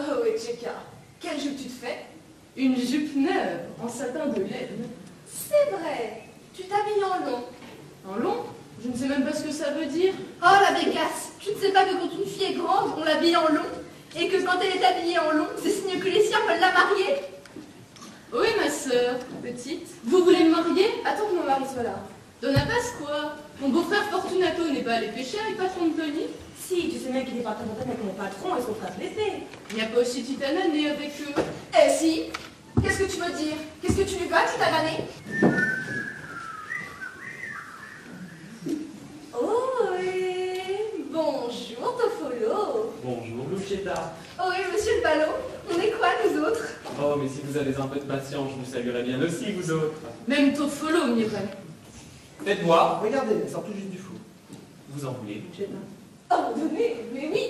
Oh oui, Tcheka, quelle jupe tu te fais? Une jupe neuve, en satin de laine. C'est vrai, tu t'habilles en long. En long? Je ne sais même pas ce que ça veut dire. Oh la bécasse, tu ne sais pas que quand une fille est grande, on l'habille en long, et que quand elle est habillée en long, c'est signe que les siens veulent la marier? Oui, ma sœur, petite. Vous voulez me marier? Attends que mon mari soit là. Donna Pasqua, mon beau-frère Fortunato n'est pas allé pêcher avec patron de Tony? Si, tu sais bien qu'il est pas très content avec mon patron et son frère blessé. Il n'y a pas aussi Titana née avec eux. Eh si. Qu'est-ce que tu veux dire? Qu'est-ce que tu lui vas, Titanane? Oh oui. Bonjour, Toffolo. Bonjour, Lucetta. Oh oui, monsieur le ballot. On est quoi, nous autres? Oh, mais si vous avez un peu de patience, je vous saluerai bien aussi, vous autres. Même Toffolo m'y est pas. Faites voir. Regardez, elle sort tout juste du four. Vous en voulez, Lucetta? Oh, donnez, mais oui.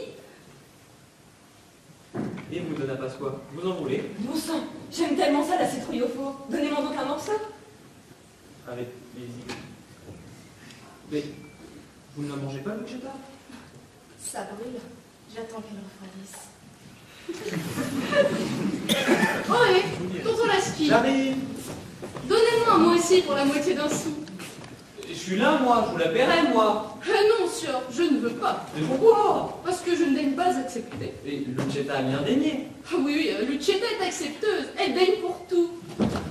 Et vous, Donna Pasqua, vous en voulez? Bon sang, j'aime tellement ça la citrouille au four. Donnez-moi donc un morceau. Avec plaisir. Mais, vous ne la mangez pas, Lucetta? Ça brûle. J'attends qu'elle refroidisse. Oh hé, tonton Lasky, J'arrive. donnez-moi un mot ici pour la moitié d'un sou. Je suis là, moi, je vous la paierai, moi. Non, sûr, je ne veux pas. Mais pourquoi? Parce que je ne daigne pas accepter. Et Lucetta a bien daigné. Oui, Lucetta est accepteuse, elle daigne pour tout.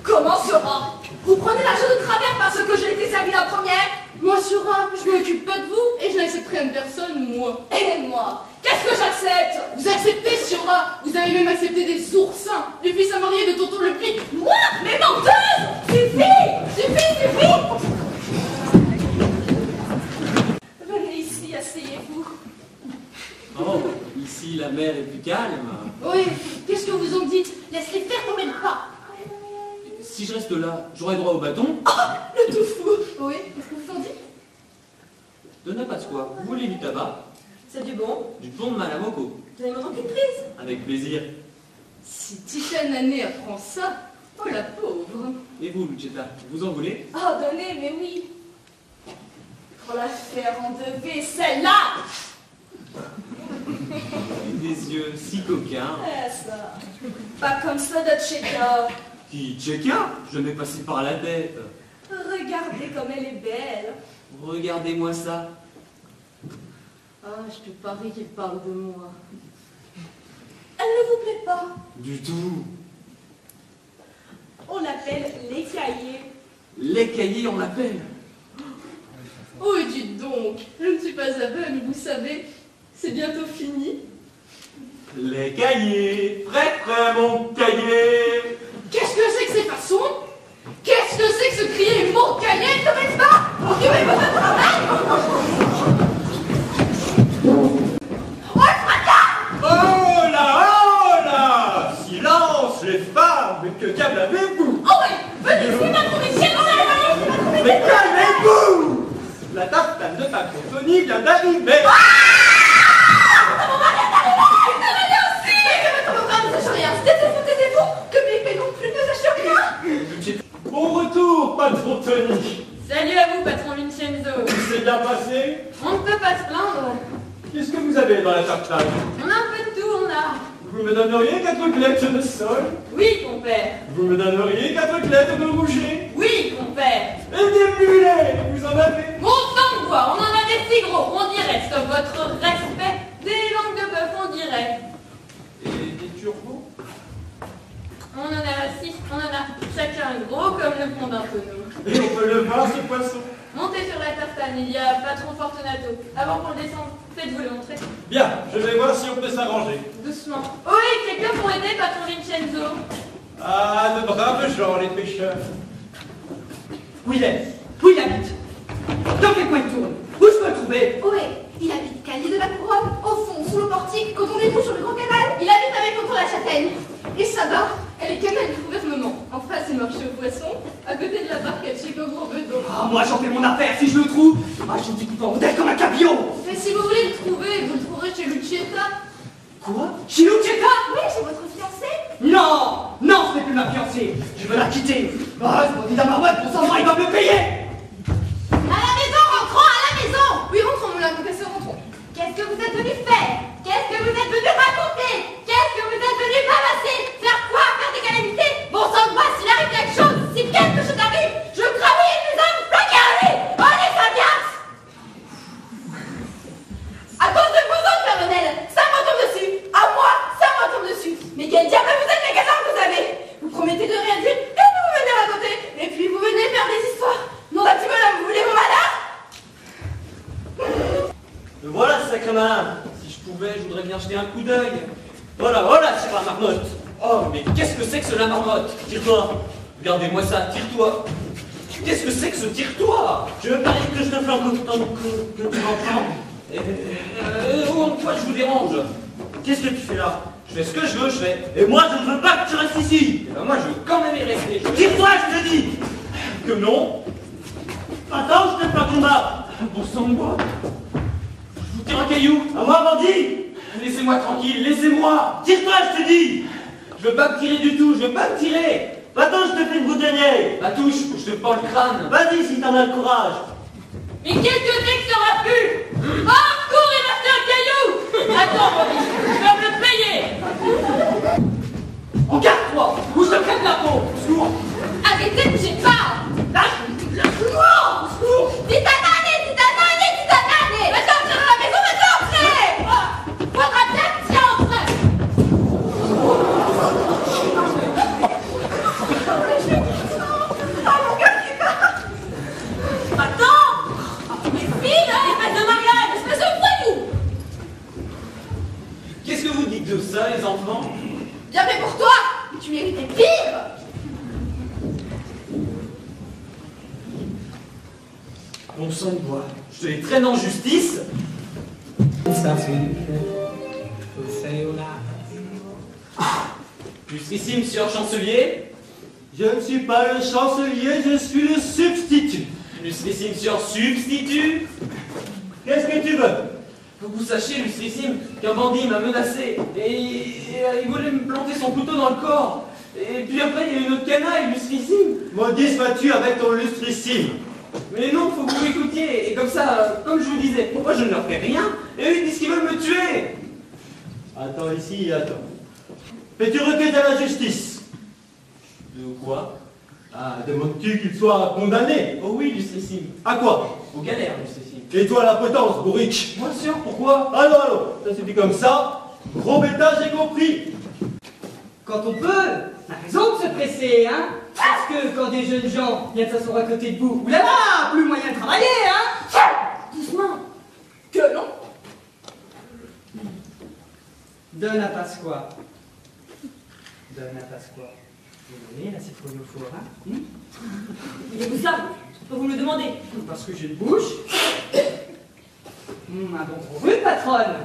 Comment sera? Vous prenez la chose de travers parce que j'ai été servie la première? Moi, Sura, je ne m'occupe pas de vous et je n'accepterai une personne, moi. Et moi? Qu'est-ce que j'accepte? Vous acceptez, Sura, vous avez même accepté des oursins, du fils à marier de tonton le Pic. Moi? Mais menteuse! Suffit! Venez ici, asseyez-vous. Oh, ici, la mer est plus calme. Oui, qu'est-ce que vous en dites? Laisse-les faire tomber le pas. Si je reste là, j'aurai droit au bâton. Le tout fou. Oui, qu'est-ce que vous en dites? Donna Pasqua, vous voulez du tabac? C'est du bon. Du pont de Malamocco. Donnez-moi donc une prise. Avec plaisir. Si Titanane apprend ça, oh la pauvre. Et vous, Lucetta, vous en voulez? Oh, donnez, mais oui. Pour la faire endever, celle-là. Des yeux si coquins. Ça. Pas comme ça, Tcheka. Qui, Tcheka? Je m'ai passé par la tête. Regardez comme elle est belle. Regardez-moi ça. Ah, je te parie qu'il parle de moi. Elle ne vous plaît pas? Du tout. On l'appelle l'écaillé. Les cahiers, on l'appelle. Oh, et dites donc, je ne suis pas aveugle, vous savez, c'est bientôt fini. Les cahiers. Prêt, mon cahier. Qu'est-ce que c'est que ces façons? Qu'est-ce que c'est que ce crier mon cahier, ne faites pas? Occupez votre travail! Oh là! Silence, les femmes! Mais que diable avez-vous? Oh oui, venez ici, ma provinciale, Mais calmez-vous! La tartane de patron Tony vient d'arriver! Bon retour, patron Tony! Salut à vous, patron Vincenzo. C'est bien passé? On ne peut pas se plaindre. Qu'est-ce que vous avez dans la tartane? On a un peu de tout, on a. Vous me donneriez 4 clettes de sol? Oui, compère. Vous me donneriez 4 clettes de rouget? Oui, compère. Et des mulets, vous en avez? Mon sang de bois, on en a des si gros, on dirait, sauf votre respect, des langues de bœuf, on dirait. Et des turbos? On en a 6, on en a chacun gros comme le pont d'un tonneau. Et on peut le voir, ce poisson? Montez sur la tartane, il y a patron Fortunato. Avant qu'on le descende, faites-vous le montrer. Bien, je vais voir si on peut s'arranger. Doucement. Oui, quelqu'un pour aider, patron Vincenzo. Ah, de braves gens, les pêcheurs. Où il est? Où il habite? Dans quel coin il tourne? Où je peux le trouver? Oui, il habite Calier de la Couronne, au fond, sous le portique, quand on est tout sur le grand canal. Il habite avec tonton la Châtaigne. Et sa barque, elle est canal du gouvernement. En face, c'est le marché aux poissons. À côté de la barque, elle chez Gros Bedon. Ah, moi j'en fais mon affaire si je le trouve. Ah, je dis qu'il faut en rondelle comme un cabillaud. Mais si vous voulez le trouver, vous le trouverez chez Lucetta. Quoi? Chez Lucetta? Oui, c'est votre fiancée. Non! Non, ce n'est plus ma fiancée. Je veux la quitter. Ah, ce bandit d'Amarouette, pour ça, il va me le payer. À la maison, rentrons à la maison. Oui, rentrons, moulin, confesseur, rentrons. Qu'est-ce que vous êtes venu faire? Qu'est-ce que vous êtes venu raconter? Qu'est-ce que vous êtes coup d'œil. Voilà, voilà, c'est la marmotte. Oh, mais qu'est-ce que c'est que ce la marmotte? Tire-toi. Regardez-moi ça, tire-toi. Qu'est-ce que c'est que ce tire-toi? Je veux pas dire que je te flanque autant que tu m'entends. Oh, toi, je vous dérange. Qu'est-ce que tu fais là? Je fais ce que je veux, je fais. Et moi, je ne veux pas que tu restes ici. Eh ben, moi, je veux quand même y rester. Tire-toi, je te dis. Que non. Attends, je te fais un combat. Bon sang de bois. Je vous tire un caillou. À moi, bandit. Laissez-moi tranquille, laissez-moi. Tire-toi, je te dis. Je veux pas me tirer du tout, je veux pas me tirer. Va-t'en, je te fais une boutonnière. La touche, je te pends le crâne. Vas-y, si t'en as le courage. Mais qu'est-ce que c'est que ce raffut? Oh, cours et m'acheter un caillou! Attends, Bobby, je vais me le payer! Regarde-toi, ou je te crève la peau. Sourd. Arrêtez, bougez pas. Lâche-moi. Dis ta nanée, dis ta nanée, dis ta nanée. Maintenant, entrez dans la maison, maintenant, entrez. Faudra bien que tu entres. Attends. Mais fille, espèce de mariage, espèce de voyou. Qu'est-ce que vous dites de ça, les enfants? Bien fait pour toi. Tu méritais pire. Bon sang de bois, je te les traîne en justice. Jusqu'ici, monsieur le chancelier. Je ne suis pas le chancelier, je suis le substitut. Jusqu'ici, monsieur le substitut. Qu'est-ce que tu veux? Faut que vous sachiez, Lustrissime, qu'un bandit m'a menacé et il voulait me planter son couteau dans le corps. Et puis après, il y a une autre canaille, Lustrissime. Maudit sois-tu avec ton lustrissime. Mais non, faut que vous m'écoutiez. Et comme ça, comme je vous disais, moi je ne leur fais rien. Et eux, ils disent qu'ils veulent me tuer. Attends ici, attends. Fais-tu requête à la justice? De quoi? Ah, demandes-tu qu'il soit condamné? Oh oui, Lustrissime. À quoi? Aux galères, Lustrissime. Et toi la potence, bourrique? Moi sûr, pourquoi? Allons, ça suffit comme ça. Gros bêta, j'ai compris. Quand on peut, on a raison de se presser, hein? Parce que quand des jeunes gens viennent s'asseoir à côté de vous, oulala, plus moyen de travailler, hein? Doucement. Que non. Donne à Pasqua. Donne à Pasqua. Vous voyez, là, c'est trop fort, hein? Il est vous ça? Je peux vous le demander. Parce que j'ai une bouche. Un bon gros rhume, patronne.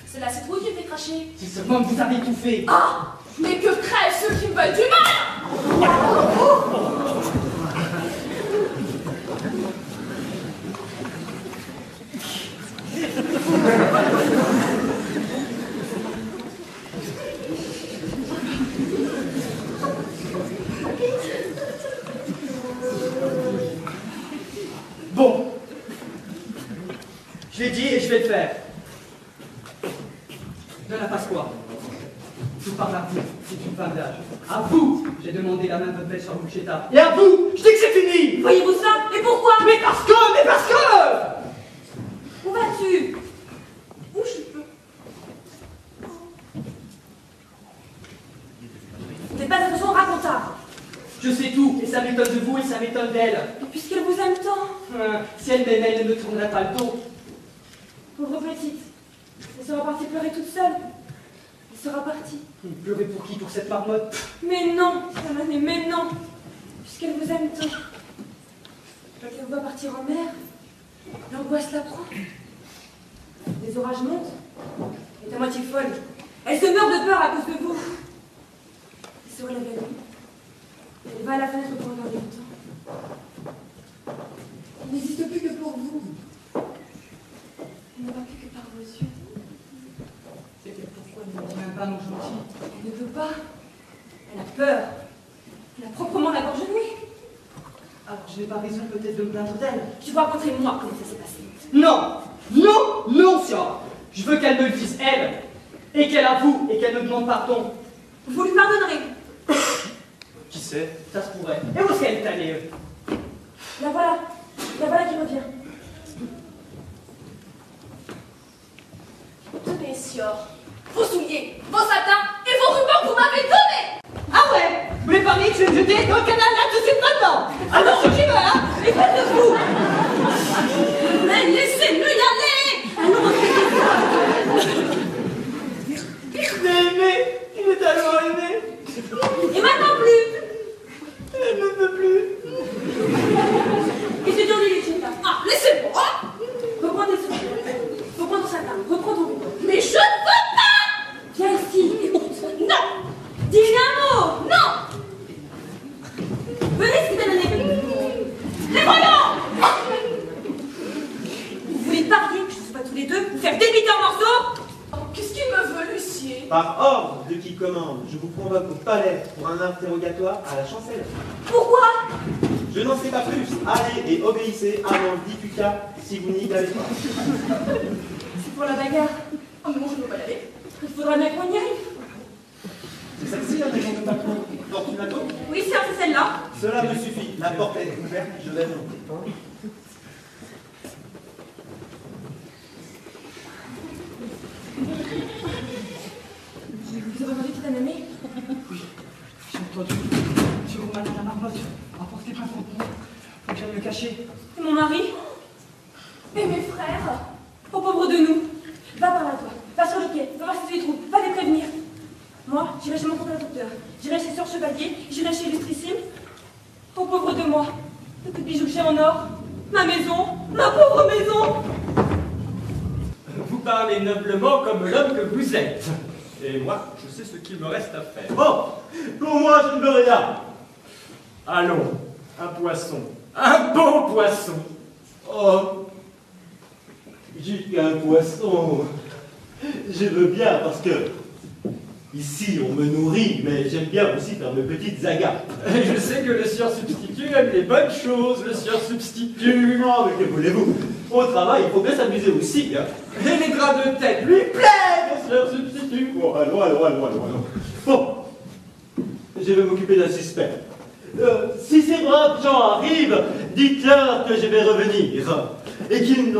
C'est la citrouille qui me fait cracher. Si seulement vous avez tout fait. Ah. Mais que crèvent ceux qui me veulent du mal. Bon. Je l'ai dit et je vais le faire. Donne à Pasqua. Je vous parle à vous, c'est une femme d'âge. À vous, j'ai demandé la main de votre belle sur Bouchetta. Et à vous, je dis que c'est fini. Voyez-vous ça? Et pourquoi? Mais parce que. Où vas-tu? Où je peux? T'es pas attention, racontard. Je sais tout, et ça m'étonne de vous et ça m'étonne d'elle. Et puisqu'elle vous aime tant. Si elle m'aimait, elle ne me tournerait pas le dos. Pauvre petite. Elle sera partie pleurer toute seule. Elle sera partie. Pleurer pour qui? Pour cette marmotte? Mais non, Samanée, mais non. Puisqu'elle vous aime tant. Quand elle vous voit partir en mer, l'angoisse la prend. Les orages montent. Elle est à moitié folle. Elle se meurt de peur à cause de vous. Elle se relève la nuit. Elle va à la fenêtre pour regarder le temps. Il n'existe plus que pour vous. Elle ne va plus que par vos yeux. C'est pourquoi elle ne dit même pas mon gentil. Elle ne veut pas. Elle a peur. Elle a proprement la gorge nouée. Alors je n'ai pas raison peut-être de me plaindre d'elle. Je vous raconterai moi comment ça s'est passé. Non, non, non, Sia. Je veux qu'elle me le dise, elle. Et qu'elle avoue et qu'elle me demande pardon. Vous lui pardonnerez. Qui sait? Ça se pourrait. Et où est-ce qu'elle est allée? La voilà. La voilà qui revient. Tenez, Sior. Vos souliers, vos satins et vos rubans que vous m'avez donnés. Ah ouais? Vous voulez parler que je vais me jeter dans le canal là tout de suite maintenant? Attention, j'y vais, hein? Et faites de vous! Mais laissez-le y aller. Allons, Par ordre de qui commande, je vous convoque au palais pour un interrogatoire à la chancellerie. Pourquoi? Je n'en sais pas plus. Allez et obéissez à mon dit Cuca si vous n'y allez pas. C'est pour la bagarre. Oh non, je ne veux pas y aller. Il faudra bien qu'on y arrive. C'est celle-ci la maison de Macron, Fortunato? Oui, c'est celle-là. Cela me suffit. La porte est ouverte, je vais monter. Vous avez entendu Titane Année? Oui, j'ai entendu. Sur Romain la marmotte, apportez pas pour moi. Faut que j'aille me cacher. Et mon mari? Et mes frères? Au pauvre de nous. Va par là, toi. Va sur le quai. Va voir si tu les trouves. Va les prévenir. Moi, j'irai chez mon compte docteur. J'irai chez Sœur Chevalier. J'irai chez Illustrissime. Au pauvre de moi. Le coup de bijoux que j'ai en or. Ma maison. Ma pauvre maison. Vous parlez noblement comme l'homme que vous êtes. Et moi, je sais ce qu'il me reste à faire. Oh, pour moi, je ne veux rien. Allons, un poisson. Un beau poisson. Oh, juste un poisson. Je veux bien parce que ici, on me nourrit, mais j'aime bien aussi faire mes petites agates. Et je sais que le sieur substitut aime les bonnes choses, le sieur substitut. Oh, mais que voulez-vous? Au travail, il faut bien s'amuser aussi, hein. Et les draps de tête lui plaisent, le sieur substitut. Bon, allons. Bon, je vais m'occuper d'un suspect. Si ces braves gens arrivent, dites-leur que je vais revenir. Et dites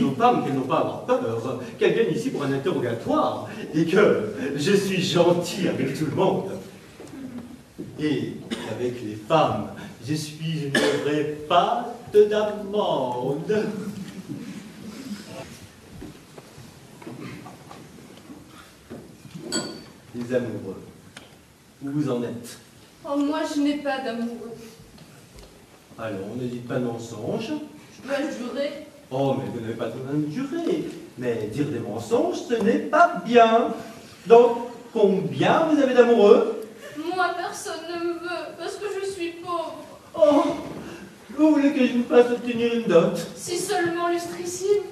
aux femmes qu'elles n'ont pas à avoir peur, qu'elles viennent ici pour un interrogatoire, et que je suis gentil avec tout le monde. Et avec les femmes, je suis une vraie pâte d'amande. Les amoureux, où vous en êtes? Oh, moi, je n'ai pas d'amoureux. Allons, ne dites pas de mensonges. Je dois jurer. Oh, mais vous n'avez pas besoin de jurer. Mais dire des mensonges, ce n'est pas bien. Donc, combien vous avez d'amoureux? Moi, personne ne me veut parce que je suis pauvre. Oh, vous voulez que je vous fasse obtenir une dot? Si seulement Lustrissime.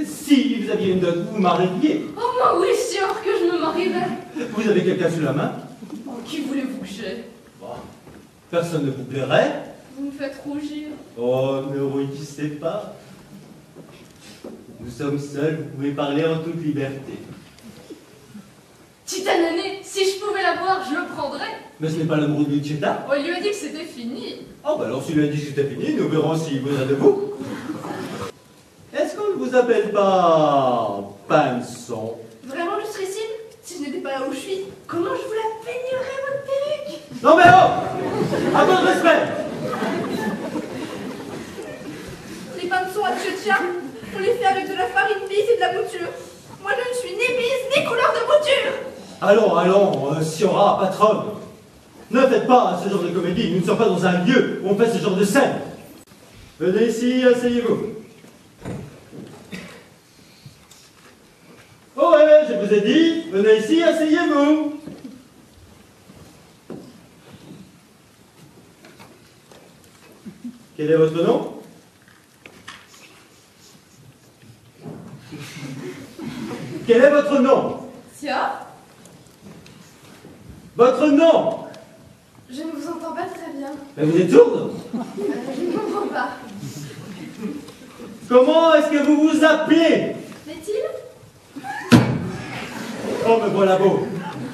Si vous aviez une dot, vous vous marieriez. Oh, moi, oui, sûr que je me marierais. Vous avez quelqu'un sous la main? Oh, qui voulez-vous que j'aie? Bon, personne ne vous plairait. Vous me faites rougir. Oh, ne rougissez pas. Nous sommes seuls, vous pouvez parler en toute liberté. Titane Année, si je pouvais l'avoir, je le prendrais. Mais ce n'est pas l'amoureux de Lucetta? On lui a dit que c'était fini. Oh, bah alors s'il lui a dit que c'était fini, nous verrons s'il voudra de vous. Est-ce qu'on ne vous appelle pas Pinson? Vraiment, Lustrissime? Si je n'étais pas là où je suis, comment je vous la peignerais, votre perruque? Non mais oh! Un peu de respect! Les pinceaux à tchotcha, on les fait avec de la farine bise et de la mouture. Moi, je ne suis ni bise ni couleur de mouture. Allons, Siora, patronne. Ne faites pas ce genre de comédie, nous ne sommes pas dans un lieu où on fait ce genre de scène. Venez ici, asseyez-vous. Oh ouais, je vous ai dit, venez ici, asseyez-vous. Quel est votre nom? Quel est votre nom? Sia, Votre nom? je ne vous entends pas très bien. Mais vous êtes sourde? Je ne comprends pas. Comment est-ce que vous vous appelez? N'est-il? Oh, me voilà beau.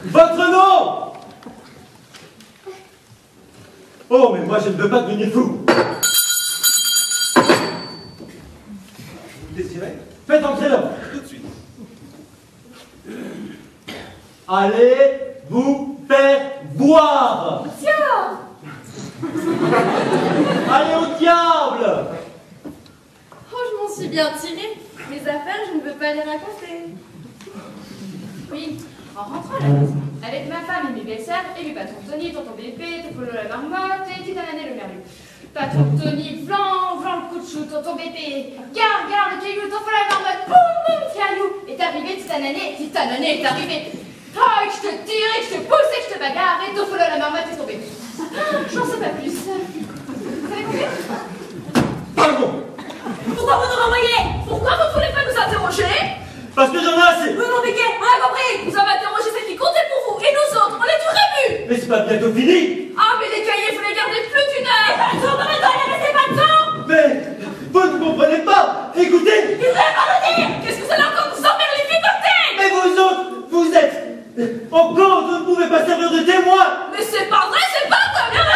Votre nom? Oh, mais moi, je ne veux pas devenir fou. Vous désirez? Faites entrer l'homme, tout de suite. Allez vous faire boire. Sia! Allez au diable. Oh, je m'en suis bien tirée. Mes affaires, je ne veux pas les raconter. Oui, en rentrant à la maison, avec ma femme et mes belles-sœurs, et mes patrons Tony, tonton Bébé, Topolo la marmotte et Titane Année le merlu. Patron Tony, vlan le coup de chou, tonton Bébé, garde le caillou, tonton la marmotte, boum, caillou, est arrivé Titane Année est arrivé. Ah, que je te tire, et que je te pousse, et que je te bagarre, et Topolo la marmotte est tombé. J'en sais pas plus. Vous avez compris? Pardon. Pourquoi vous nous renvoyez? Pourquoi vous ne voulez pas nous interroger? parce que j'en ai assez. Oui, mon Piquet, on a compris. Vous avez interrogé celle qui comptait pour vous. Et nous autres, on est du rébut. Mais c'est pas bientôt fini. Ah, mais les cahiers, vous les gardez plus d'une heure. Pas de temps, laissez pas de temps. Mais vous ne comprenez pas. Écoutez. Il ne pas le dire. Qu'est-ce que vous allez encore nous emmerder les filles de Mais vous autres, vous êtes en cause, vous ne pouvez pas servir de témoin. Mais c'est pas vrai, c'est pas vrai. Viens,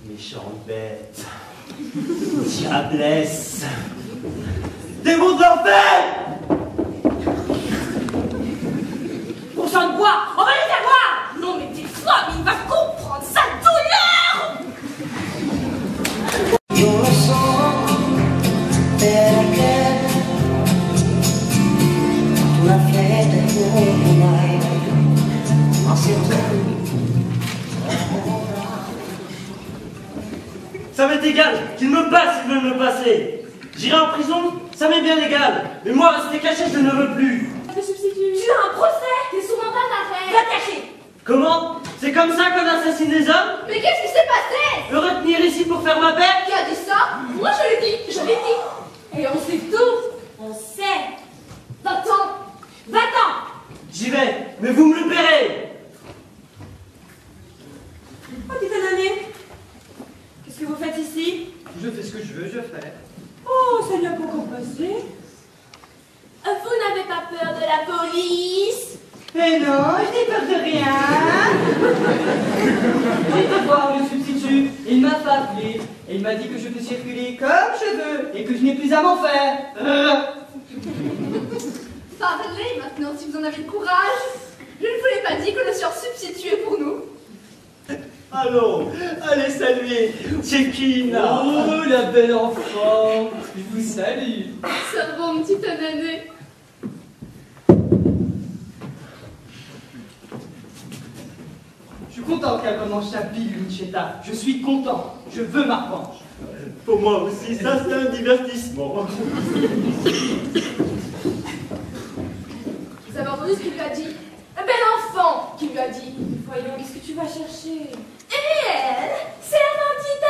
Méchante bête. Diablesse. Démon de l'enfer. Bon sang de bois, on va les faire voir. Non, mais tais-toi, mais il va comprendre sa douleur. Your song perché una fede ormai ma se tu Ça m'est égal qu'il me passe s'il veut me passer. J'irai en prison, ça m'est bien égal. Mais moi, rester caché, je ne veux plus. Tu as un procès. T'es sous mandat d'arrêt. Va te cacher. Comment? C'est comme ça qu'on assassine des hommes? Mais qu'est-ce qui s'est passé? Me retenir ici pour faire ma paix? Qui a dit ça? Moi je l'ai dit, Et on sait tout. On sait. Va-t'en. Va-t'en. J'y vais, mais vous me le paierez. Oh, petite année, qu'est-ce que vous faites ici? Je fais ce que je veux, je fais. Oh, ça n'y a pas encore passé. Vous n'avez pas peur de la police? Eh non, je n'ai peur de rien. J'ai été voir le substitut, il m'a pas appelé, et il m'a dit que je peux circuler comme je veux, et que je n'ai plus à m'en faire. Parlez maintenant si vous en avez le courage. Je ne vous l'ai pas dit que le sieur substitué pour nous. Allons, allez saluer Tchékina. Oh, la belle enfant, je vous salue. Servons une petite année. Je suis content qu'elle commence sa bille, Luchetta. Je suis content. Je veux ma revanche. Pour moi aussi, ça c'est un divertissement. Vous avez entendu ce qu'il lui a dit? Un bel enfant qui lui a dit. Voyons, qu'est-ce que tu vas chercher? Et elle, servantine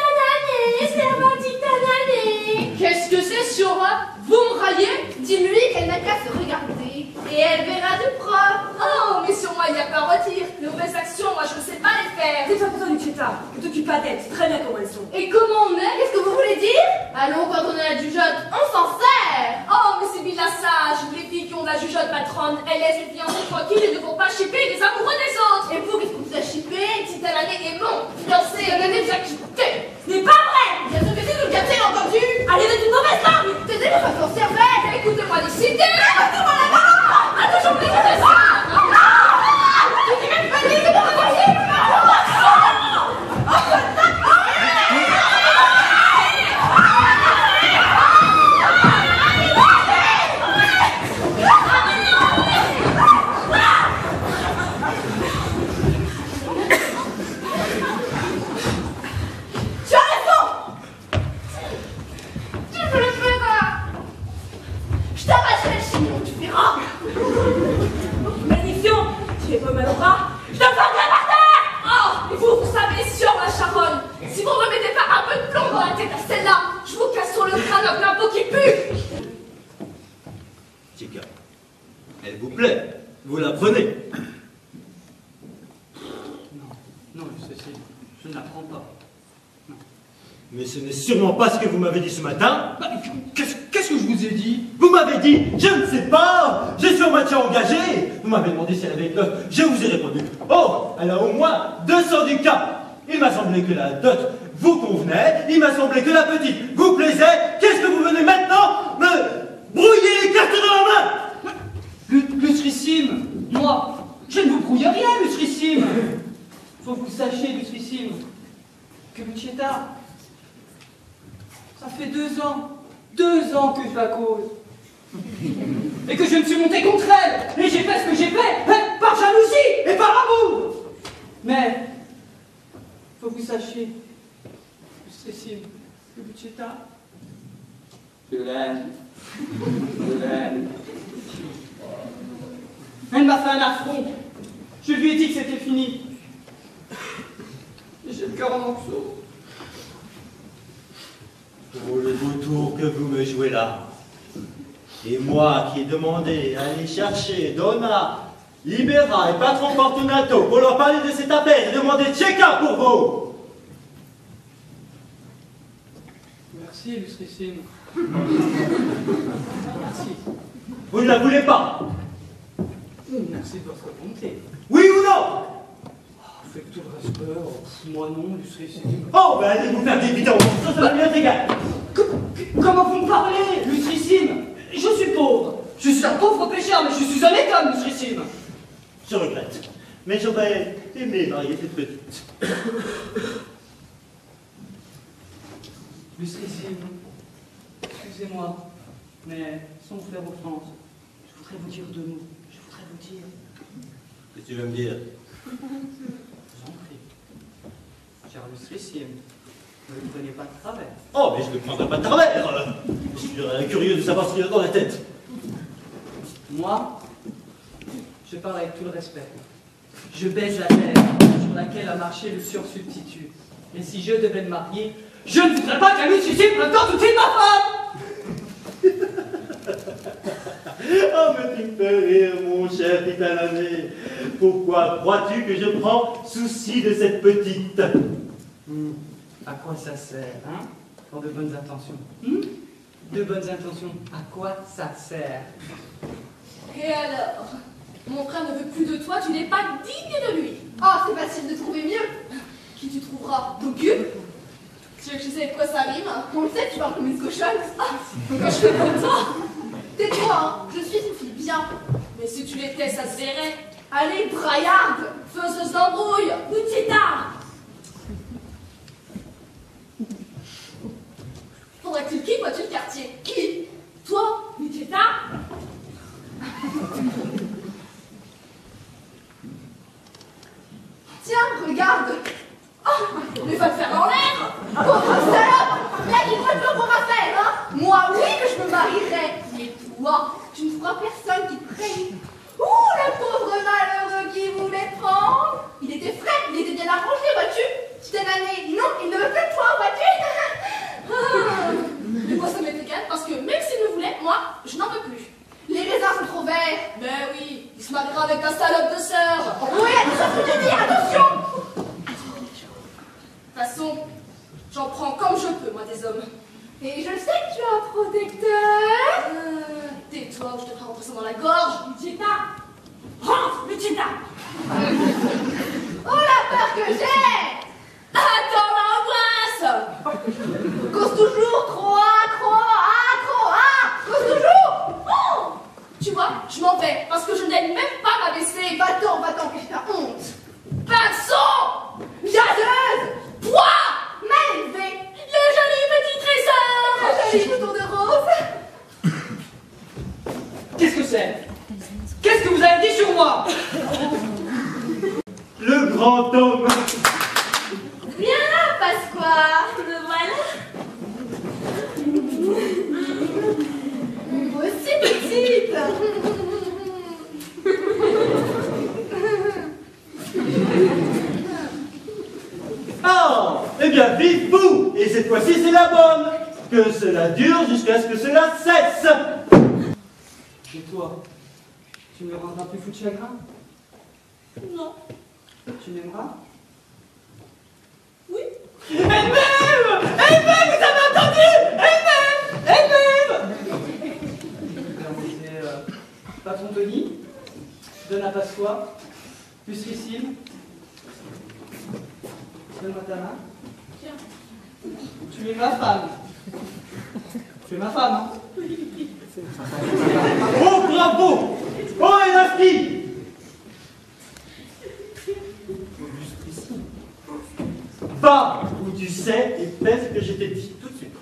année. Qu'est-ce que c'est, Siora? Vous me raillez? Dis-lui qu'elle n'a qu'à se regarder. Et elle verra de propre. Oh, mais sur moi, il n'y a pas à redire. Les mauvaises actions, moi, je ne sais pas les faire. C'est pas besoin, Luchetta. Ne t'occupe pas d'elle, c'est très bien comment elles sont. Et comment on est? Qu'est-ce que vous voulez dire? Allons, quand on est à la jugeote, on s'en sert. Oh, mais c'est bien sage. Les filles qui ont de la jugeote patronne, elles laissent les fiancés tranquilles et ne vont pas chipper les amoureux des autres. Et vous, qu'est-ce que vous avez chippé? Si telle année est mon fiancé, elle année vous a quitté. Ce n'est pas vrai! Bien sûr que c'est nous le gâter, entendu? Allez, vous êtes une mauvaise femme. Taisez-vous, pas forcer, arrête! Écoutez-moi d'ici. Écoutez-moi là-bas. Attends, j'en prie, c'est ça. Tu n'es même pas libre de me regarder! Tu as raison. Tu me le feras! Je t'arracherai le chignon, tu verras. Malédiction! Tu es pas mal au bras? Je te ferai par terre. Oh, et vous savez, sur la charonne, si vous ne remettez pas un peu de plomb dans la tête à celle-là, je vous casse sur le crâne un plein pot qui pue. Tchika, elle vous plaît, vous la prenez. Non, Cécile, je ne la prends pas. Mais ce n'est sûrement pas ce que vous m'avez dit ce matin. Bah, qu'est-ce que je vous ai dit? Vous m'avez dit, je ne sais pas, je suis en matière engagée. Vous m'avez demandé si elle avait une dot, je vous ai répondu. Oh, elle a au moins 200 ducats. Il m'a semblé que la dot vous convenait, il m'a semblé que la petite vous plaisait. Qu'est-ce que vous venez maintenant me brouiller les cartes dans la main? Lustrissime, moi, je ne vous brouille rien, Lustrissime. Faut que vous sachiez, Lustrissime, que Luchetta, ça fait 2 ans que je la cause. Et que je me suis monté contre elle, et j'ai fait ce que j'ai fait, par jalousie et par amour. Mais, faut que vous sachiez, Lustrissime, que Luchetta, je l'aime. Je l'aime. Elle m'a fait un affront. Je lui ai dit que c'était fini. Et j'ai le cœur en morceaux. Oh, les vautours que vous me jouez là. Et moi qui ai demandé à aller chercher Donna Libera et Patron Fortunato pour leur parler de cette affaire et demander Tcheka pour vous. Merci, illustrissime. Merci. Vous ne la voulez pas? Merci de votre bonté. Oui ou non? Avec tout le respect, moi non, illustrissime. Oh, ben allez vous faire des bidons, ça va bien égal. Comment vous me parlez, illustrissime? Je suis pauvre. Je suis un pauvre pêcheur, mais je suis honnête homme, illustrissime. Je regrette, mais j'aurais aimé marier cette petite. Illustrissime, excusez-moi, mais sans vous faire offense, je voudrais vous dire deux mots. Je voudrais vous dire. Qu'est-ce que tu veux me dire? Je vous en prie. Cher illustrissime, ne le prenez pas de travers. Oh, mais je ne le prendrai pas de travers. Je suis curieux de savoir ce qu'il y a dans la tête. Moi, je parle avec tout le respect. Je baise la terre sur laquelle a marché le sursubstitut. Et si je devais me marier, je ne voudrais pas qu'un illustrissime prétende tout de suite ma femme. Oh, mais tu me fais rire, mon cher Titanané. Pourquoi crois-tu que je prends souci de cette petite? À quoi ça sert, hein? Pour de bonnes intentions. De bonnes intentions, à quoi ça sert? Et alors? Mon frère ne veut plus de toi, tu n'es pas digne de lui. Ah, c'est facile de trouver mieux. Qui tu trouveras? Togu? Tu veux que je sais de quoi ça rime? On le sait, tu parles comme une cochonne. Ah, quand je fais pour toi. Tais-toi, hein. Je suis une fille bien. Mais si tu l'étais, ça se verrait. Allez, braillarde, faiseuse d'embrouille, Boutieta. Faudrait-il qui, vois-tu, le quartier? Qui? Toi, Boutieta? Tiens, regarde. Oh, mais va te faire en l'air. Pauvre salope. Là, il faut le pour affaire, hein. Moi, oui, que je me marierais. Mais toi, tu ne feras personne qui te craigne. Ouh, le pauvre malheureux qui voulait prendre. Il était frais, il était bien arrangé, vois-tu. Titanané, non, il ne veut plus de toi, vois-tu. Mais moi, ça m'est égal, parce que même s'il me voulait, moi, je n'en veux plus. Les raisins sont trop verts. Ben oui, il se mariera avec ta salope de sœur. Oui, attention ce que tu dis, attention. De toute façon, j'en prends comme je peux, moi, des hommes. Et je sais que tu as un protecteur. Tais-toi ou je te ferai rentrer ça dans la gorge. Lucietta. Rentre, Lucietta. Oh, la peur que j'ai. Attends, l'embrasse. Cause toujours, cause toujours. Oh, tu vois, je m'en vais, parce que je n'aime même pas m'abaisser. Va-t'en, que tu as honte. Pinceau, Jadeuse. poids, Mal élevé. le joli petit trésor. Un joli bouton de rose. Qu'est-ce que c'est? Qu'est-ce que vous avez dit sur moi? Le grand homme. Viens là, Pasqua. Le voilà. Aussi petite. Oh, eh bien, vive vous. Et cette fois-ci, c'est la bonne. Que cela dure jusqu'à ce que cela cesse. Et toi, tu me rendras plus fou de chagrin? Non. Tu m'aimeras? Oui. Elle-même, vous avez entendu? Elle-même. C'est Patron Tony, Donna Pasqua, illustrissime. Donne-moi ta main. Tiens. Tu es ma femme. Tu es ma femme, hein? Oh, bravo. Oh, élastique. Va où tu sais et fais ce que je t'ai dit tout de suite.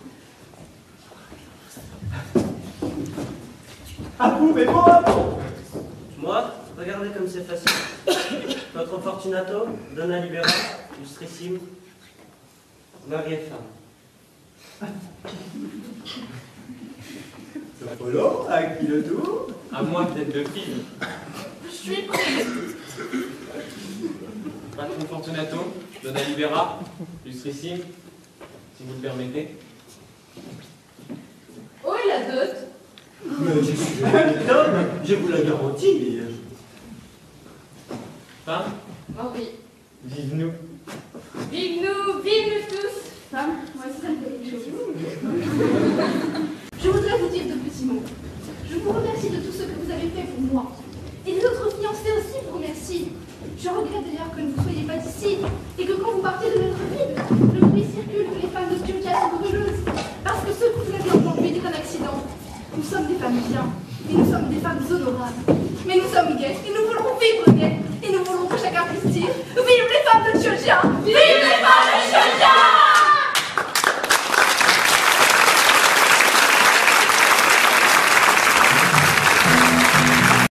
À vous, mais bon, à vous. Moi, regardez comme c'est facile. Notre Fortunato, Donna Libera, illustrissime, mari et femme. Apollo, à qui le tour? À moi, tête de fille. Je suis prête. Patron Fortunato, Donna Libera, illustrissime, si vous le permettez. dot. Mais je suis un homme, je vous la garantis. Femme, Oh oui. vive-nous. Vive nous tous. Femme, moi aussi ça me fait quelque chose. Je voudrais vous dire deux petits mots. Je vous remercie de tout ce que vous avez fait pour moi. Et les autres fiancés aussi vous remercient. Je regrette d'ailleurs que vous ne soyez pas ici et que quand vous partez de notre ville, le bruit circule que les femmes de Turquia sont brûleuses. Parce que ce que vous avez entendu était un accident. Nous sommes des femmes bien et nous sommes des femmes honorables. Mais nous sommes gays et nous voulons vivre gays et nous voulons que chacun puisse dire vive les femmes de Turquia. Vive